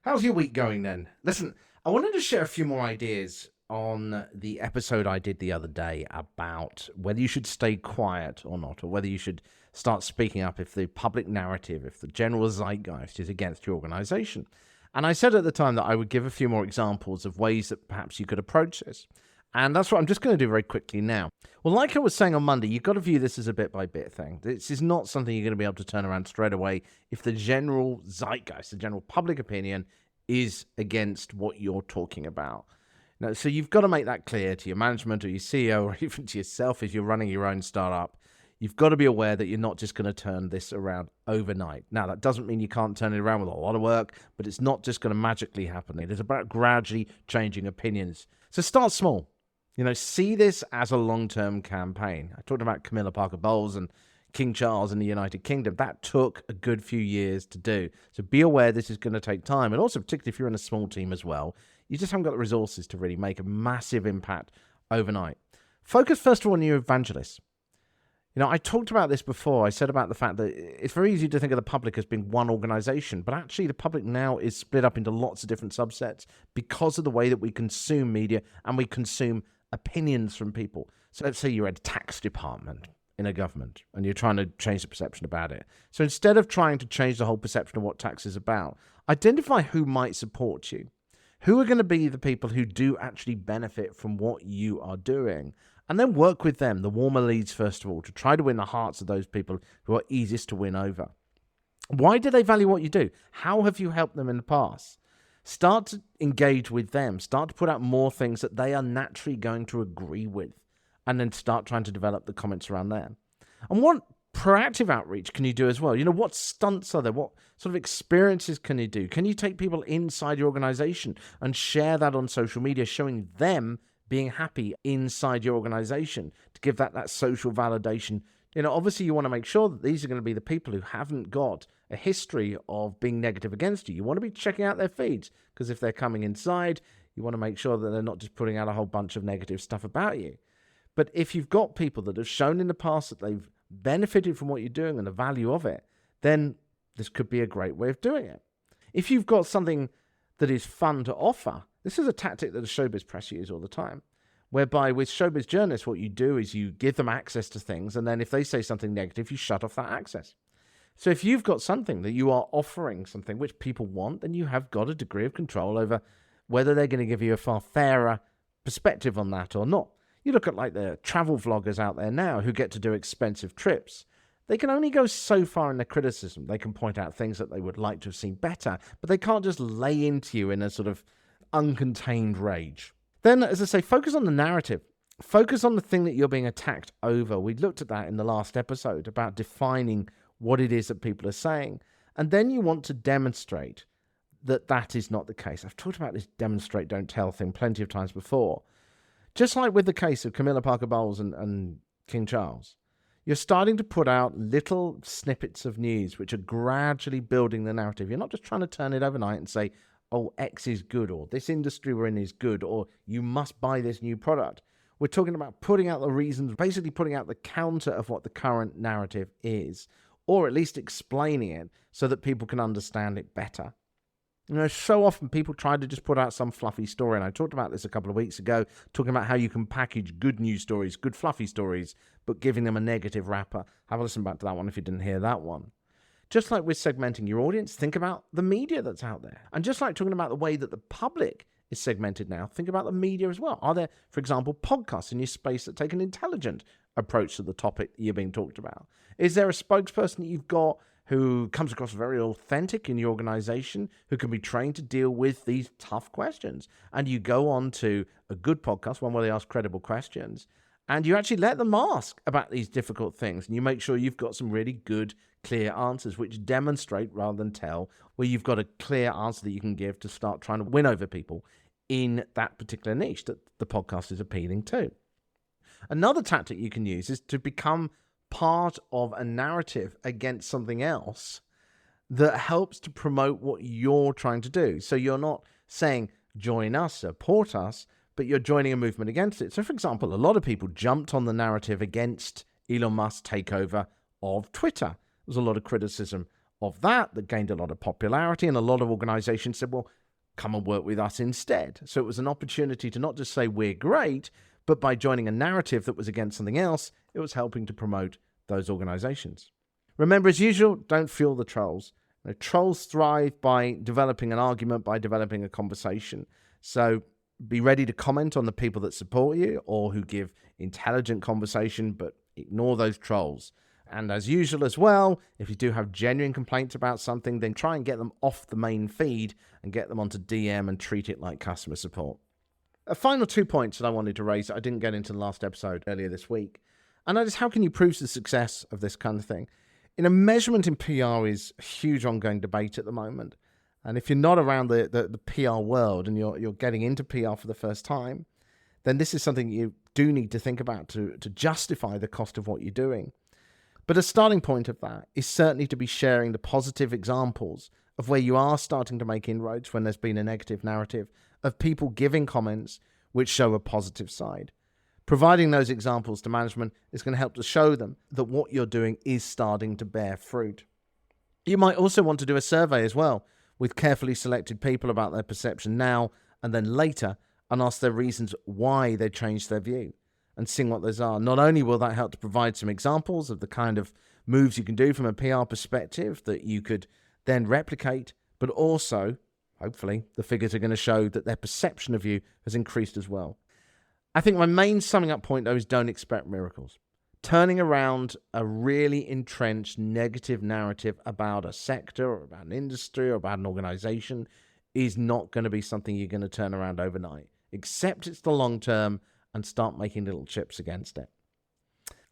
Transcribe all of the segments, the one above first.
How's your week going then? Listen, I wanted to share a few more ideas on the episode I did the other day about whether you should stay quiet or not, or whether you should start speaking up if the public narrative, if the general zeitgeist is against your organization. And I said at the time that I would give a few more examples of ways that perhaps you could approach this. And that's what I'm just going to do very quickly now. Well, like I was saying on Monday, you've got to view this as a bit by bit thing. This is not something you're going to be able to turn around straight away if the general zeitgeist, the general public opinion, is against what you're talking about. Now, so you've got to make that clear to your management or your CEO or even to yourself if you're running your own startup. You've got to be aware that you're not just going to turn this around overnight. Now, that doesn't mean you can't turn it around with a lot of work, but it's not just going to magically happen. It is about gradually changing opinions. So start small. See this as a long-term campaign. I talked about Camilla Parker Bowles and King Charles in the United Kingdom. That took a good few years to do. So be aware this is going to take time. And also, particularly if you're in a small team as well, you just haven't got the resources to really make a massive impact overnight. Focus, first of all, on your evangelists. I talked about this before. I said about the fact that it's very easy to think of the public as being one organization, but actually the public now is split up into lots of different subsets because of the way that we consume media and we consume opinions from people. So let's say you're at a tax department in a government and you're trying to change the perception about it. So instead of trying to change the whole perception of what tax is about, identify who might support you. Who are going to be the people who do actually benefit from what you are doing? And then work with them, the warmer leads first of all, to try to win the hearts of those people who are easiest to win over. Why do they value what you do? How have you helped them in the past? Start to engage with them. Start to put out more things that they are naturally going to agree with. And then start trying to develop the comments around there. And what proactive outreach can you do as well? What stunts are there? What sort of experiences can you do? Can you take people inside your organization and share that on social media, showing them being happy inside your organization to give that social validation? Obviously you want to make sure that these are going to be the people who haven't got a history of being negative against you. You want to be checking out their feeds, because if they're coming inside, you want to make sure that they're not just putting out a whole bunch of negative stuff about you. But if you've got people that have shown in the past that they've benefited from what you're doing and the value of it, then this could be a great way of doing it. If you've got something that is fun to offer, this is a tactic that the showbiz press use all the time, whereby with showbiz journalists, what you do is you give them access to things, and then if they say something negative, you shut off that access. So if you've got something that you are offering, something which people want, then you have got a degree of control over whether they're going to give you a far fairer perspective on that or not. You look at like the travel vloggers out there now who get to do expensive trips. They can only go so far in their criticism. They can point out things that they would like to have seen better, but they can't just lay into you in a sort of uncontained rage. Then, as I say, focus on the narrative. Focus on the thing that you're being attacked over. We looked at that in the last episode about defining what it is that people are saying. And then you want to demonstrate that that is not the case. I've talked about this demonstrate, don't tell thing plenty of times before. Just like with the case of Camilla Parker Bowles and King Charles, you're starting to put out little snippets of news which are gradually building the narrative. You're not just trying to turn it overnight and say, oh, X is good, or this industry we're in is good, or you must buy this new product. We're talking about putting out the reasons, basically putting out the counter of what the current narrative is, or at least explaining it so that people can understand it better. So often people try to just put out some fluffy story, and I talked about this a couple of weeks ago, talking about how you can package good news stories, good fluffy stories, but giving them a negative wrapper. Have a listen back to that one if you didn't hear that one. Just like with segmenting your audience, think about the media that's out there. And just like talking about the way that the public is segmented now, think about the media as well. Are there, for example, podcasts in your space that take an intelligent approach to the topic you're being talked about? Is there a spokesperson that you've got who comes across very authentic in your organization, who can be trained to deal with these tough questions? And you go on to a good podcast, one where they ask credible questions, and you actually let them ask about these difficult things, and you make sure you've got some really good, clear answers, which demonstrate rather than tell, where you've got a clear answer that you can give to start trying to win over people in that particular niche that the podcast is appealing to. Another tactic you can use is to become part of a narrative against something else that helps to promote what you're trying to do. So you're not saying, join us, support us, but you're joining a movement against it. So, for example, a lot of people jumped on the narrative against Elon Musk's takeover of Twitter. There was a lot of criticism of that gained a lot of popularity, and a lot of organizations said, well, come and work with us instead. So it was an opportunity to not just say we're great, but by joining a narrative that was against something else, it was helping to promote those organizations. Remember, as usual, don't fuel the trolls. Trolls thrive by developing an argument, by developing a conversation. So be ready to comment on the people that support you or who give intelligent conversation, but ignore those trolls. And as usual as well, if you do have genuine complaints about something, then try and get them off the main feed and get them onto DM and treat it like customer support. A final 2 points that I wanted to raise that I didn't get into the last episode earlier this week. And that is, how can you prove the success of this kind of thing? Measurement in PR is a huge ongoing debate at the moment. And if you're not around the PR world and you're getting into PR for the first time, then this is something you do need to think about to justify the cost of what you're doing. But a starting point of that is certainly to be sharing the positive examples of where you are starting to make inroads when there's been a negative narrative, of people giving comments which show a positive side. Providing those examples to management is going to help to show them that what you're doing is starting to bear fruit. You might also want to do a survey as well with carefully selected people about their perception now and then later, and ask their reasons why they changed their view and seeing what those are. Not only will that help to provide some examples of the kind of moves you can do from a PR perspective that you could then replicate, but also, hopefully, the figures are going to show that their perception of you has increased as well. I think my main summing up point, though, is don't expect miracles. Turning around a really entrenched negative narrative about a sector or about an industry or about an organization is not going to be something you're going to turn around overnight. Accept it's the long term and start making little chips against it.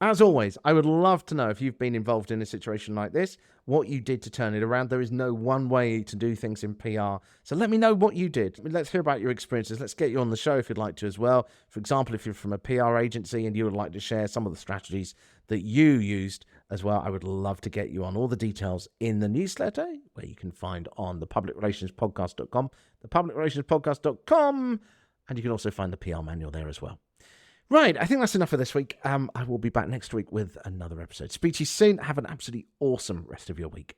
As always, I would love to know if you've been involved in a situation like this, what you did to turn it around. There is no one way to do things in PR. So let me know what you did. Let's hear about your experiences. Let's get you on the show if you'd like to as well. For example, if you're from a PR agency and you would like to share some of the strategies that you used as well, I would love to get you on. All the details in the newsletter, where you can find on thepublicrelationspodcast.com, thepublicrelationspodcast.com, and you can also find the PR manual there as well. Right, I think that's enough for this week. I will be back next week with another episode. Speak to you soon. Have an absolutely awesome rest of your week.